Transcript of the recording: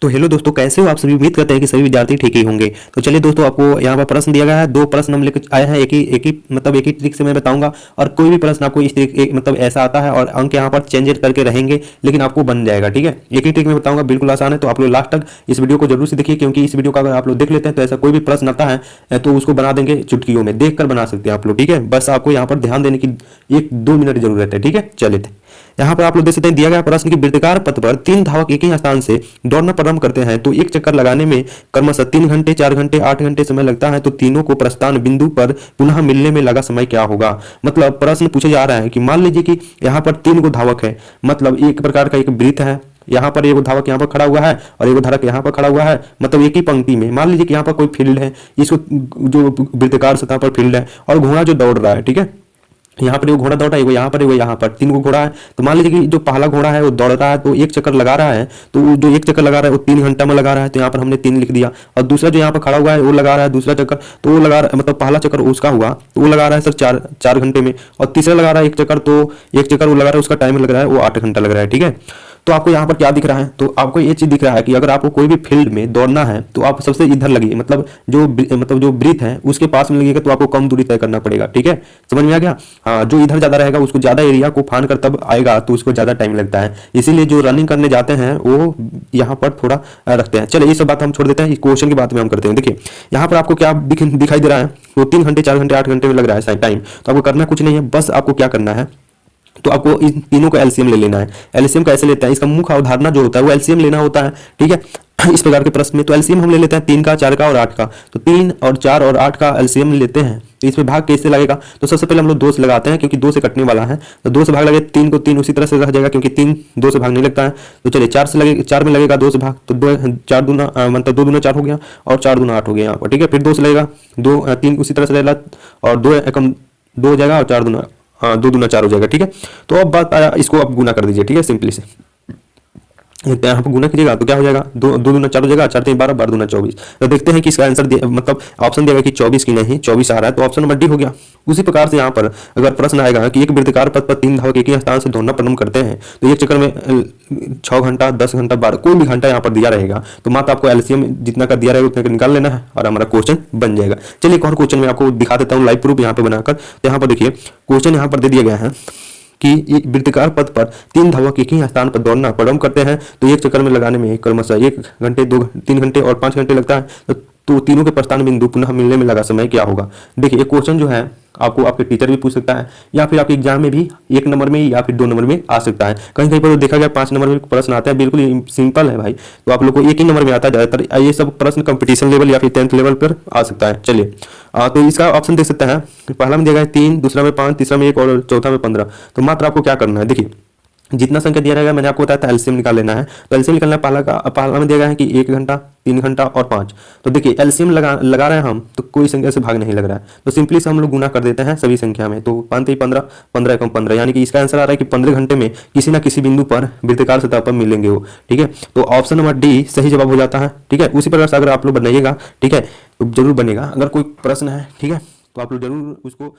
तो हेलो दोस्तों, कैसे हो आप सभी। उम्मीद करते हैं कि सभी विद्यार्थी ठीक ही होंगे। तो चलिए दोस्तों, आपको यहाँ पर प्रश्न दिया गया है। दो प्रश्न हम लेकर आए हैं। एक ही ट्रिक से मैं बताऊंगा। और कोई भी प्रश्न आपको इस मतलब ऐसा आता है और अंक यहाँ पर चेंज करके रहेंगे, लेकिन आपको बन जाएगा। ठीक है, एक ही ट्रिक में बताऊंगा, बिल्कुल आसान है। तो आप लोग लास्ट तक इस वीडियो को जरूर से देखिए, क्योंकि इस वीडियो का अगर आप लोग देख लेते हैं तो ऐसा कोई भी प्रश्न आता है तो उसको बना देंगे चुटकियों में, देख कर बना सकते हैं आप लोग। ठीक है, बस आपको यहाँ पर ध्यान देने की 1-2 मिनट जरूरत है। ठीक है, चलिए यहाँ पर आप लोग देख सकते हैं, दिया गया प्रश्न की वृत्ताकार पथ पर 3 धावक एक ही स्थान से दौड़ना प्रारंभ करते हैं तो एक चक्कर लगाने में क्रमशः 3 घंटे, 4 घंटे, 8 घंटे समय लगता है। तो तीनों को प्रस्थान बिंदु पर पुनः मिलने में लगा समय क्या होगा। मतलब प्रश्न पूछा जा रहा है कि मान लीजिए कि यहाँ पर 3 गो धावक है, मतलब एक प्रकार का एक वृत्त है। यहाँ पर एक धावक यहाँ पर खड़ा हुआ है और एक धावक यहाँ पर खड़ा हुआ है, मतलब एक ही पंक्ति में। मान लीजिए कि यहाँ पर कोई फील्ड है, इसको जो वृत्ताकार सतह पर फील्ड है और घोड़ा जो दौड़ रहा है। ठीक है, यहाँ पर वो घोड़ा दौड़ रहा है, वो यहाँ पर, वो यहाँ पर, 3 गो घोड़ा है। तो मान लीजिए कि जो पहला घोड़ा है वो दौड़ रहा है तो एक चक्कर लगा रहा है, तो वो जो एक चक्कर लगा रहा है वो 3 घंटा में लगा रहा है, तो यहाँ पर हमने 3 लिख दिया। और दूसरा जो यहाँ पर खड़ा हुआ है वो लगा रहा है दूसरा चक्कर, तो वो लगा मतलब पहला चक्कर उसका हुआ तो वो लगा रहा है सर 4 घंटे में। और तीसरा लगा रहा है एक चक्कर, तो एक चक्कर वो लगा रहा है, उसका टाइम लग रहा है वो 8 घंटा लग रहा है। ठीक है, तो आपको यहाँ पर क्या दिख रहा है, तो आपको ये चीज दिख रहा है कि अगर आपको कोई भी फील्ड में दौड़ना है तो आप सबसे इधर लगिए, मतलब जो वृत्त है उसके पास में लगिएगा, तो आपको कम दूरी तय करना पड़ेगा। ठीक है, समझ में आ गया। हाँ, जो इधर ज्यादा रहेगा उसको ज्यादा एरिया को फान कर तब आएगा, तो उसको ज्यादा टाइम लगता है। इसीलिए जो रनिंग करने जाते हैं वो यहाँ पर थोड़ा रखते हैं। चलिए ये सब बात हम छोड़ देते हैं, इस क्वेश्चन की बात में हम करते हैं। देखिए यहाँ पर आपको क्या दिखाई दे रहा है, तो 3 घंटे, 4 घंटे, 8 घंटे में लग रहा है टाइम। तो आपको करना कुछ नहीं है, बस आपको क्या करना है, तो आपको इन तीनों का एलसीएम ले लेना है। एलसीएम कैसे लेते हैं, इसका मुख्य अवधारणा जो होता है वो एलसीएम लेना होता है। ठीक है, इस प्रकार के प्रश्न में तो एलसीएम हम ले लेते हैं 3 का, 4 का और 8 का। तो 3 और 4 और 8 का एलसीएम लेते हैं, तो इसमें भाग कैसे लगेगा, तो सबसे पहले हम लोग 2 से लगाते हैं, क्योंकि 2 से कटने वाला है। तो 2 से भाग लगे, 3 को 3 उसी तरह से रह जाएगा, क्योंकि 3 2 से भाग नहीं लगता है। तो चलिए 4 से लगे, 4 में लगेगा 2 से भाग, तो 2 4 दूना मतलब 2 दूना 4 हो गया और 4 दूना 8 हो गया यहाँ पर। ठीक है, फिर 2 से लगेगा, 3 उसी तरह से रहेगा और 2 एकम 2 हो जाएगा और 4 दूना, हाँ 2 दूना 4 हो जाएगा। ठीक है, तो अब बात आया, इसको अब गुना कर दीजिए। ठीक है, सिंपली से यहाँ पर गुना कीजिएगा तो क्या हो जाएगा, 2 दूना 4 हो जाएगा, 4 3 12, 12 दूना 24। तो देखते हैं कि इसका आंसर मतलब ऑप्शन दिया कि 24 की नहीं 24 आ रहा है, तो ऑप्शन नंबर डी हो गया। उसी प्रकार से यहाँ पर अगर प्रश्न आएगा कि एक वृत्ताकार पथ पर 3 धावक एक ही स्थान से दौड़ना प्रारंभ करते हैं तो एक चक्कर में 6 घंटा, 10 घंटा, 12 कोई भी घंटा यहाँ पर दिया रहेगा, तो मात्र आपको एलसीएम जितना का दिया रहेगा उतने का निकाल लेना है और हमारा क्वेश्चन बन जाएगा। चलिए एक और क्वेश्चन में आपको दिखा देता हूँ लाइव प्रूफ यहाँ पे बनाकर। तो यहाँ पर देखिए क्वेश्चन यहाँ पर दे दिया गया है कि वृत्ताकार पथ पर 3 धावक एक ही स्थान पर दौड़ना प्रारंभ करते हैं तो एक चक्कर में लगाने में क्रमशः 1 घंटे, 3 घंटे और 5 घंटे लगता है। तो तीनों के प्रस्थान बिंदु पुनः मिलने में लगा समय क्या होगा। देखिए ये क्वेश्चन जो है आपको आपके टीचर भी पूछ सकता है, या फिर आपके एग्जाम में भी 1 नंबर में या फिर 2 नंबर में आ सकता है। कहीं कहीं पर तो देखा गया 5 नंबर में प्रश्न आता है, बिल्कुल सिंपल है भाई। तो आप लोग को 1 ही नंबर में आता है ज्यादातर। ये सब प्रश्न कंपटीशन लेवल या फिर 10th लेवल पर आ सकता है। चलिए तो इसका ऑप्शन देख सकते हैं, पहला में दिया गया 3, दूसरा में 5, तीसरा में 1 और चौथा में 15। तो मात्र आपको क्या करना है, देखिए जितना संख्या दिया रहेगा मैंने आपको बताया था एलसीएम निकाल लेना है। तो एलसीएम निकालना पहला में दिया गया है कि 1 घंटा, 3 घंटा और 5। तो देखिए एलसीएम लगा रहे हैं हम, तो कोई संख्या से भाग नहीं लग रहा है, तो सिंपली से हम लोग गुना कर देते हैं सभी संख्या में। तो 5 3 15, 15 एकम 15, यानी कि इसका आंसर आ रहा है कि 15 घंटे में किसी ना किसी बिंदु पर वृत्ताकार सतह पर मिलेंगे वो। ठीक है, तो ऑप्शन नंबर डी सही जवाब हो जाता है। ठीक है, उसी प्रकार से अगर आप लोग बनाइएगा, ठीक है, तो जरूर बनेगा। अगर कोई प्रश्न है, ठीक है, तो आप लोग जरूर उसको